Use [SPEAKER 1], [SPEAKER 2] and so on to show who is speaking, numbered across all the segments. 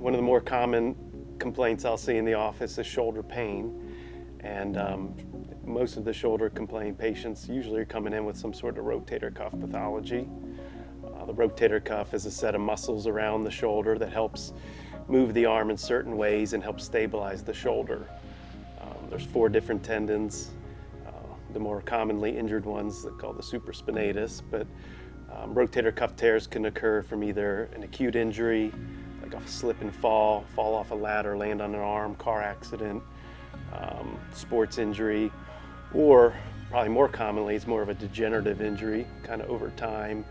[SPEAKER 1] One of the more common complaints I'll see in the office is shoulder pain. And most of the shoulder complaint patients usually are coming in with some sort of rotator cuff pathology. The rotator cuff is a set of muscles around the shoulder that helps move the arm in certain ways and helps stabilize the shoulder. There's 4 different tendons. The more commonly injured ones are called the supraspinatus, but rotator cuff tears can occur from either an acute injury, like a slip and fall off a ladder, land on an arm, car accident, sports injury, or probably more commonly, it's more of a degenerative injury, kind of over time,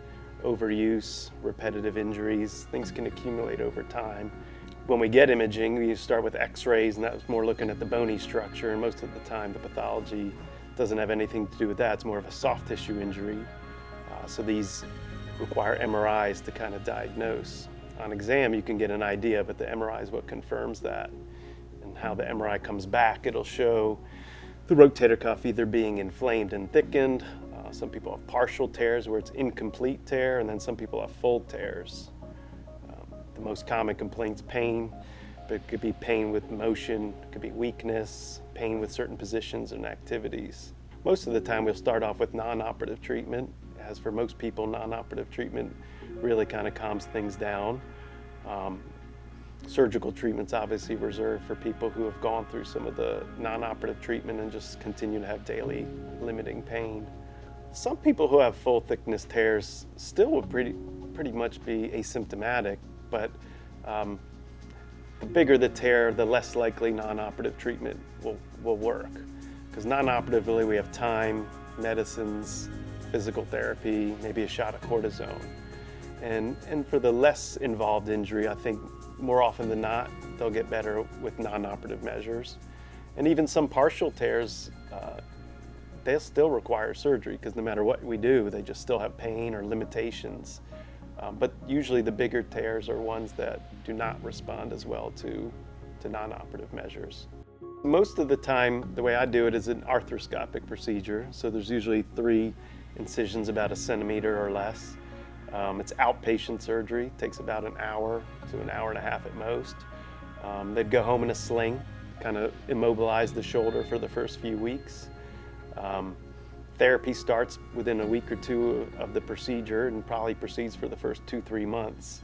[SPEAKER 1] overuse, repetitive injuries. Things can accumulate over time. When we get imaging, we start with x-rays, and that's more looking at the bony structure, and most of the time the pathology doesn't have anything to do with that. It's more of a soft tissue injury. So these require MRIs to kind of diagnose. On exam, you can get an idea, but the MRI is what confirms that. And how the MRI comes back, it'll show the rotator cuff either being inflamed and thickened. Some people have partial tears where it's incomplete tear, and then some people have full tears. The most common complaint's pain, but it could be pain with motion, it could be weakness, pain with certain positions and activities. Most of the time we'll start off with non-operative treatment. As for most people, non-operative treatment really kind of calms things down. Surgical treatment's obviously reserved for people who have gone through some of the non-operative treatment and just continue to have daily limiting pain. Some people who have full thickness tears still would pretty much be asymptomatic, but the bigger the tear, the less likely non-operative treatment will work. Because non-operatively we have time, medicines, physical therapy, maybe a shot of cortisone. And for the less involved injury, I think more often than not, they'll get better with non-operative measures. And even some partial tears, they'll still require surgery, because no matter what we do, they just still have pain or limitations. But usually the bigger tears are ones that do not respond as well to non-operative measures. Most of the time, the way I do it is an arthroscopic procedure. So there's usually 3 incisions about 1 centimeter or less. It's outpatient surgery. It takes about an hour to an hour and a half at most. They'd go home in a sling, kind of immobilize the shoulder for the first few weeks. Therapy starts within a week or 2 of the procedure and probably proceeds for the first 2-3 months.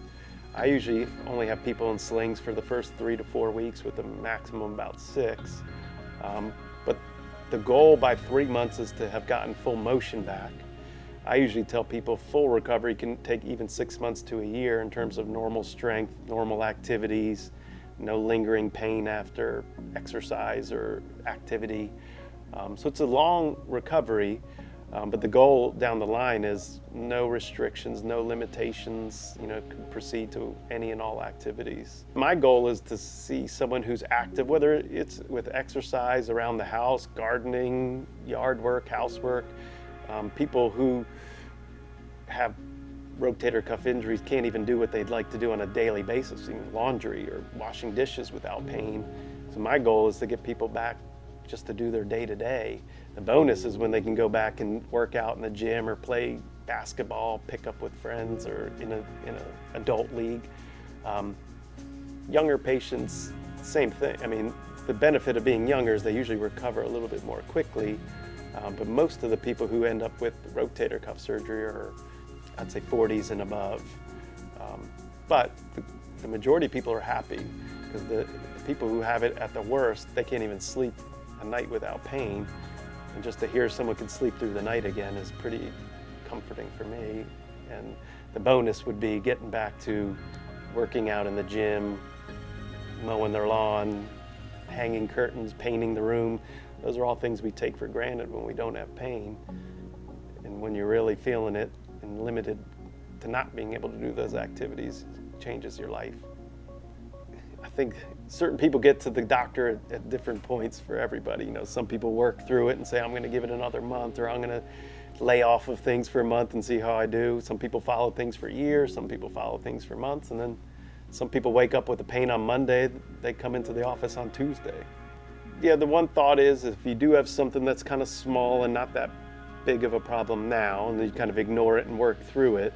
[SPEAKER 1] I usually only have people in slings for the first 3 to 4 weeks with a maximum about 6. But the goal by 3 months is to have gotten full motion back. I usually tell people full recovery can take even 6 months to a year in terms of normal strength, normal activities, no lingering pain after exercise or activity. So it's a long recovery, but the goal down the line is no restrictions, no limitations, proceed to any and all activities. My goal is to see someone who's active, whether it's with exercise around the house, gardening, yard work, housework. People who have rotator cuff injuries can't even do what they'd like to do on a daily basis, laundry or washing dishes without pain. So my goal is to get people back just to do their day-to-day. The bonus is when they can go back and work out in the gym or play basketball, pick up with friends, or in a adult league. Younger patients, same thing. I mean, the benefit of being younger is they usually recover a little bit more quickly, but most of the people who end up with rotator cuff surgery are, I'd say, 40s and above. But the majority of people are happy, because the people who have it at the worst, they can't even sleep a night without pain. And just to hear someone can sleep through the night again is pretty comforting for me. And the bonus would be getting back to working out in the gym, mowing their lawn, hanging curtains, painting the room. Those are all things we take for granted when we don't have pain. And when you're really feeling it and limited to not being able to do those activities, it changes your life. I think certain people get to the doctor at different points for everybody. Some people work through it and say, I'm going to give it another month, or I'm going to lay off of things for a month and see how I do. Some people follow things for years, some people follow things for months, and then some people wake up with a pain on Monday, they come into the office on Tuesday. Yeah, the one thought is, if you do have something that's kind of small and not that big of a problem now, and you kind of ignore it and work through it,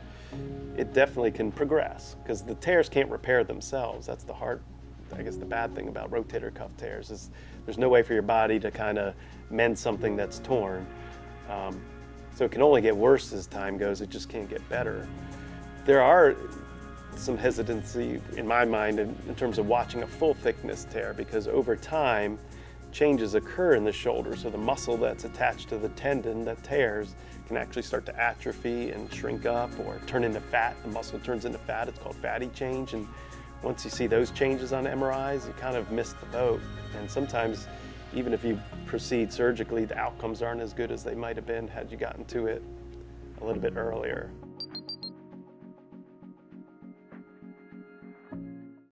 [SPEAKER 1] it definitely can progress because the tears can't repair themselves. That's the I guess the bad thing about rotator cuff tears is there's no way for your body to kind of mend something that's torn. So it can only get worse as time goes, it just can't get better. There are some hesitancy in my mind in terms of watching a full thickness tear, because over time changes occur in the shoulder, so the muscle that's attached to the tendon that tears can actually start to atrophy and shrink up or turn into fat. The muscle turns into fat, it's called fatty change, and once you see those changes on MRIs, you kind of miss the boat. And sometimes even if you proceed surgically, the outcomes aren't as good as they might have been had you gotten to it a little bit earlier.